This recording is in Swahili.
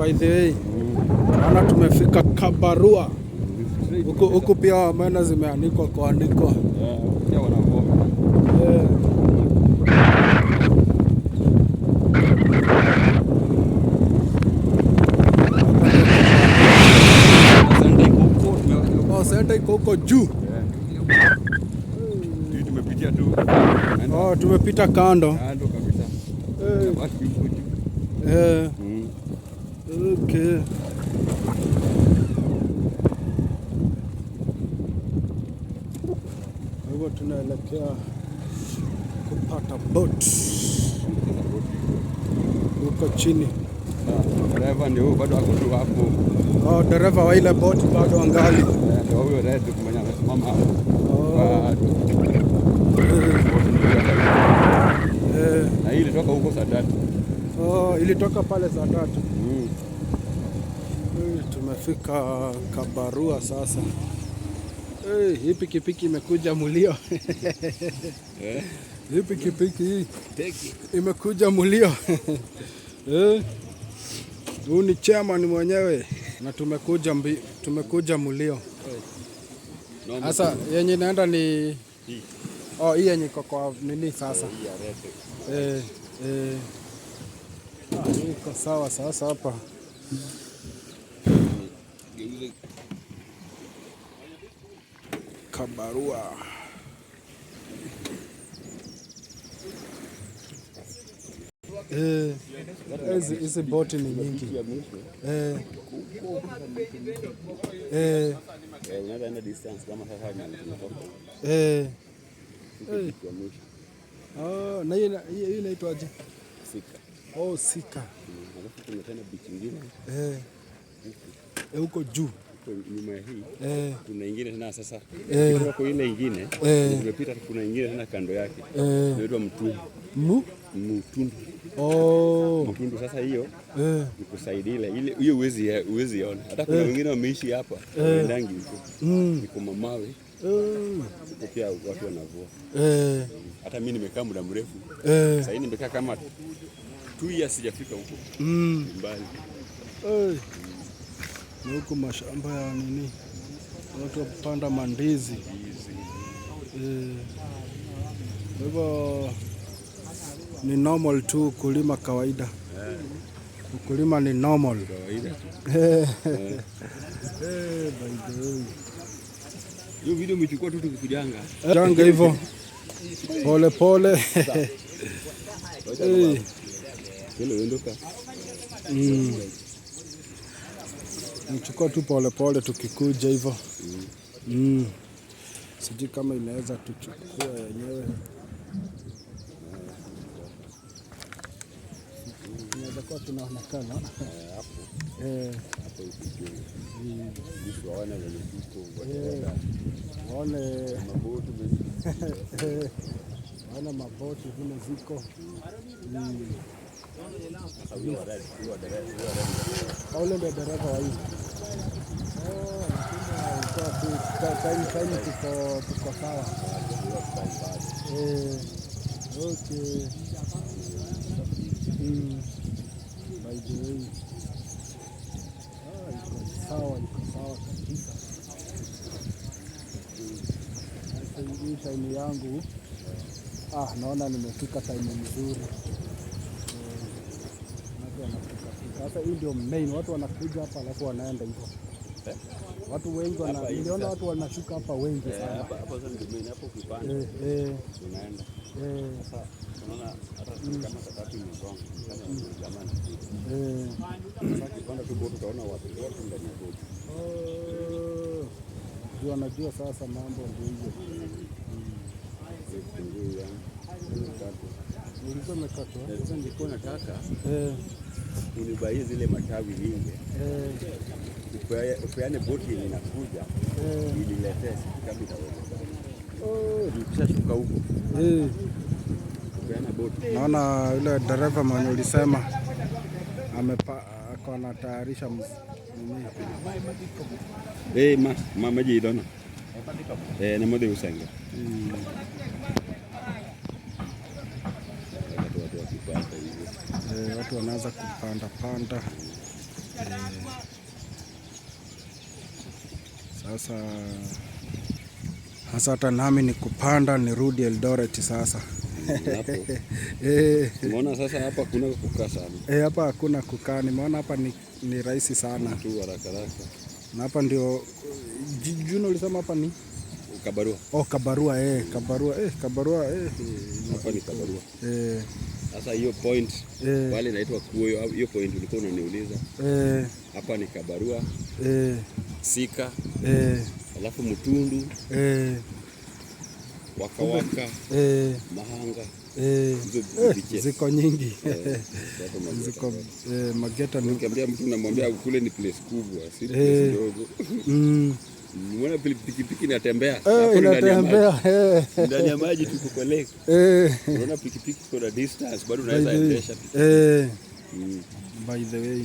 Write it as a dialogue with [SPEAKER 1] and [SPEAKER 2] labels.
[SPEAKER 1] by the way. Naona tumefika Kabarua. Huku pia maana zimeandikwa kuandikwa.
[SPEAKER 2] Pia wanavua.
[SPEAKER 1] Senta iko huko juu.
[SPEAKER 2] Tumepitia tu.
[SPEAKER 1] Tumepita kando.
[SPEAKER 2] Kando kabisa. Basi huko juu.
[SPEAKER 1] Okay. Hivyo tunaelekea kupata boat huko chini.
[SPEAKER 2] Dereva ndio bado ako tu hapo.
[SPEAKER 1] Dereva wa ile boat bado angali.
[SPEAKER 2] Ndio huyo red mwenye amesimama hapo. Na hii ilitoka huko saa 3.
[SPEAKER 1] Ilitoka pale saa 3. Tumefika Kabarua sasa. Hii pikipiki imekuja mulio. Hii pikipiki hii imekuja mulio. Huu ni chairman mwenyewe na tumekuja mulio. Sasa yenye naenda ni hii yenye iko kwa nini sasa? Iko sawa sasa hapa. Kabarua. Hizi boti ni nyingi.
[SPEAKER 2] Unaenda distance kama sasa tunatoka.
[SPEAKER 1] Na hii inaitwaje?
[SPEAKER 2] Sika.
[SPEAKER 1] Sika.
[SPEAKER 2] Alafu kuna tena beach nyingine.
[SPEAKER 1] Huko juu.
[SPEAKER 2] Nyuma hii kuna nyingine tena sasa. Kwa ile nyingine tumepita, kuna nyingine tena kando yake. Inaitwa Mtundu. Mtundu. Mtundu sasa hiyo nikusaidia ile hiyo uwezi ona. Hata kuna wengine wameishi hapa ndangi huko. Niko mamawe. Huko pia watu wanavua. Hata mimi nimekaa muda mrefu. Sasa hivi nimekaa kama 2 years sijafika huko. Mbali.
[SPEAKER 1] Na huko mashamba ya nini? Watu wapanda mandizi. Hivyo ni normal tu kulima kawaida. Kulima ni normal
[SPEAKER 2] kawaida.
[SPEAKER 1] By the way.
[SPEAKER 2] Hiyo video umechukua tu tukikujanga.
[SPEAKER 1] Janga hivyo. Pole pole.
[SPEAKER 2] Hilo ondoka.
[SPEAKER 1] Mchukua tu pole pole tukikuja hivyo. Sijui kama inaweza tuchukua yenyewe. Inaweza kuwa tunaonekana hapo.
[SPEAKER 2] Hapo ukijua. Hizo wana wenye tuko
[SPEAKER 1] waone
[SPEAKER 2] maboti
[SPEAKER 1] wana maboti vile ziko. Ule ndio dereva wa hii. Time tuko sawa. Okay. By the way. Iko sawa kabisa. Hii time yangu naona nimefika time nzuri. Sasa hii ndio main, watu wanakuja hapa alafu wanaenda hivyo. Watu wengi niliona watu wanashuka hapa wengi sana.
[SPEAKER 2] Hapa sasa ndio main, hapo ukipanda. Unaenda. Sasa unaona hata kama tatu ni wrong, kama zamani. Sasa ukipanda tu boti utaona watu ndani ya boti.
[SPEAKER 1] Ndio wanajua sasa mambo ndio hivyo. Nilikuwa nimekatwa.
[SPEAKER 2] Sasa nilikuwa nataka unibaie zile matawi nyingi. Upeane boti yenye inakuja iniletee kama itaweza. Nikishashuka huko. Upeane boti.
[SPEAKER 1] Naona yule dereva mwenye ulisema ako anatayarisha nini?
[SPEAKER 2] Maji idona. Na mode usanga.
[SPEAKER 1] Watu wanaanza kupanda. Sasa hata nami ni kupanda nirudi Eldoret sasa.
[SPEAKER 2] Umeona sasa hapa kuna kukaa sana.
[SPEAKER 1] Hapa hakuna kukaa. Nimeona hapa ni rahisi sana.
[SPEAKER 2] Tu haraka.
[SPEAKER 1] Na hapa ndio Juno ulisema hapa ni
[SPEAKER 2] Kabarua.
[SPEAKER 1] Kabarua Kabarua
[SPEAKER 2] Hapa ni Kabarua. Sasa hiyo point pale inaitwa Kuoyo, hiyo point ulikuwa unaniuliza. Hapa ni Kabarua. Sika. Alafu Mutundu. Waka. Mahanga.
[SPEAKER 1] Ziko nyingi. Ziko Mageta ni
[SPEAKER 2] ukiambia mtu unamwambia kule ni place kubwa, si place ndogo. Unaona pikipiki inatembea. Hapo ndani ya maji tuko kwa lake. Unaona pikipiki kuna distance bado unaweza endesha pikipiki.
[SPEAKER 1] By the way.